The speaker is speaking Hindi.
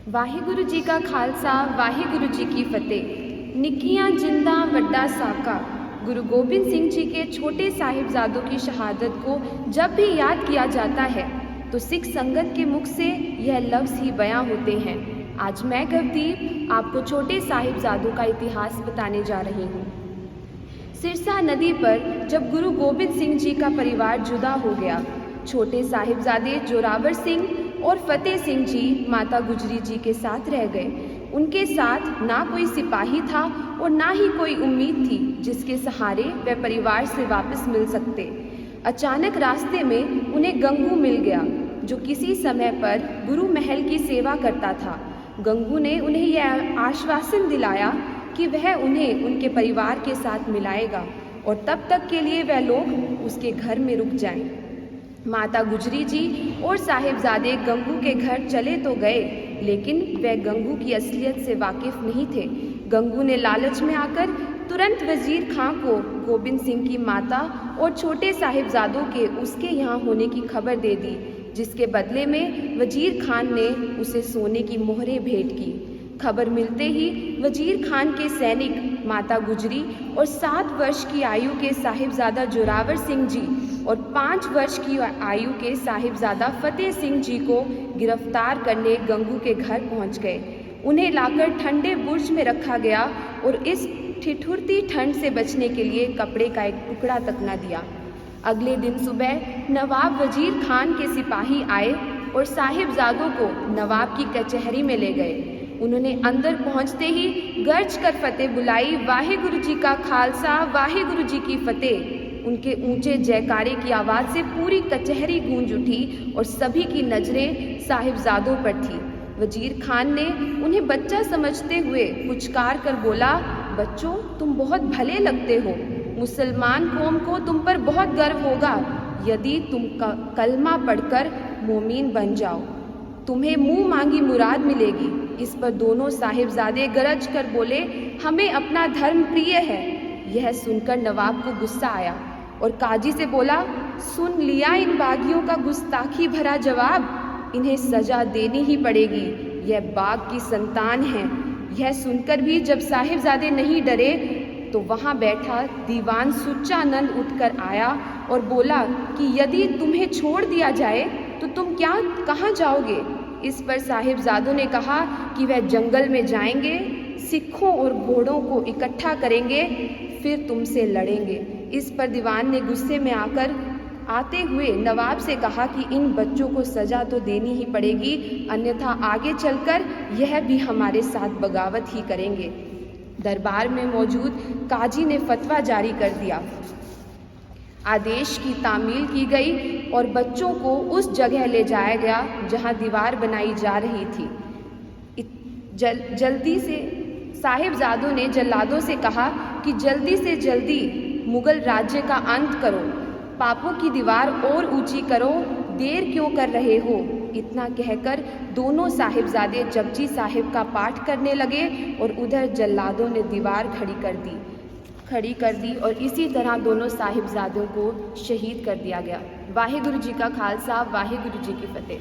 वाहिगुरु जी का खालसा वाहिगुरु जी की फतेह। निकियां जिंदा वड्डा साका। गुरु गोबिंद सिंह जी के छोटे साहिबजादों की शहादत को जब भी याद किया जाता है तो सिख संगत के मुख से यह लफ्ज़ ही बयां होते हैं। आज मैं गवदीप आपको छोटे साहिबजादों का इतिहास बताने जा रही हूँ। सिरसा नदी पर जब गुरु गोबिंद सिंह जी का परिवार जुदा हो गया, छोटे साहिबजादे जोरावर सिंह और फतेह सिंह जी माता गुजरी जी के साथ रह गए। उनके साथ ना कोई सिपाही था और ना ही कोई उम्मीद थी जिसके सहारे वह परिवार से वापस मिल सकते। अचानक रास्ते में उन्हें गंगू मिल गया, जो किसी समय पर गुरु महल की सेवा करता था। गंगू ने उन्हें यह आश्वासन दिलाया कि वह उन्हें उनके परिवार के साथ मिलाएगा और तब तक के लिए वह लोग उसके घर में रुक जाएं। माता गुजरी जी और साहिबजादे गंगू के घर चले तो गए, लेकिन वह गंगू की असलियत से वाकिफ नहीं थे। गंगू ने लालच में आकर तुरंत वजीर खां को गोबिंद सिंह की माता और छोटे साहिबजादों के उसके यहाँ होने की खबर दे दी, जिसके बदले में वजीर खान ने उसे सोने की मोहरें भेंट की। खबर मिलते ही वजीर खान के सैनिक माता गुजरी और 7 वर्ष की आयु के साहिबजादा जोरावर सिंह जी और 5 वर्ष की आयु के साहिबजादा फतेह सिंह जी को गिरफ्तार करने गंगू के घर पहुंच गए। उन्हें लाकर ठंडे बुर्ज में रखा गया और इस ठिठुरती ठंड से बचने के लिए कपड़े का एक टुकड़ा तक न दिया। अगले दिन सुबह नवाब वजीर खान के सिपाही आए और साहिबजादों को नवाब की कचहरी में ले गए। उन्होंने अंदर पहुंचते ही गर्ज कर फतेह बुलाई, वाहिगुरु जी का खालसा वाहिगुरु जी की फतेह। उनके ऊंचे जयकारे की आवाज़ से पूरी कचहरी गूंज उठी और सभी की नजरें साहिबजादों पर थी। वजीर खान ने उन्हें बच्चा समझते हुए पुचकार कर बोला, बच्चों तुम बहुत भले लगते हो। मुसलमान कौम को तुम पर बहुत गर्व होगा यदि तुम कलमा पढ़कर मोमीन बन जाओ। तुम्हें मुंह मांगी मुराद मिलेगी। इस पर दोनों साहिबजादे गरज कर बोले, हमें अपना धर्म प्रिय है। यह सुनकर नवाब को गुस्सा आया और काजी से बोला, सुन लिया इन बागियों का गुस्ताखी भरा जवाब, इन्हें सजा देनी ही पड़ेगी। यह बाग की संतान है। यह सुनकर भी जब साहिबजादे नहीं डरे तो वहाँ बैठा दीवान सुच्चानंद उठकर आया और बोला कि यदि तुम्हें छोड़ दिया जाए तो तुम कहाँ जाओगे। इस पर साहिबजादों ने कहा कि वह जंगल में जाएंगे, सिखों और घोड़ों को इकट्ठा करेंगे, फिर तुमसे लड़ेंगे। इस पर दीवान ने गुस्से में आते हुए नवाब से कहा कि इन बच्चों को सजा तो देनी ही पड़ेगी, अन्यथा आगे चलकर यह भी हमारे साथ बगावत ही करेंगे। दरबार में मौजूद काजी ने फतवा जारी कर दिया। आदेश की तामील की गई और बच्चों को उस जगह ले जाया गया जहां दीवार बनाई जा रही थी। जल्दी से साहिबजादों ने जल्लादों से कहा कि जल्दी से जल्दी मुगल राज्य का अंत करो, पापों की दीवार और ऊंची करो, देर क्यों कर रहे हो। इतना कहकर दोनों साहिबजादे जपजी साहिब का पाठ करने लगे और उधर जल्लादों ने दीवार खड़ी कर दी और इसी तरह दोनों साहिबजादों को शहीद कर दिया गया। वाहिगुरु जी का खालसा वाहिगुरु जी की फतेह।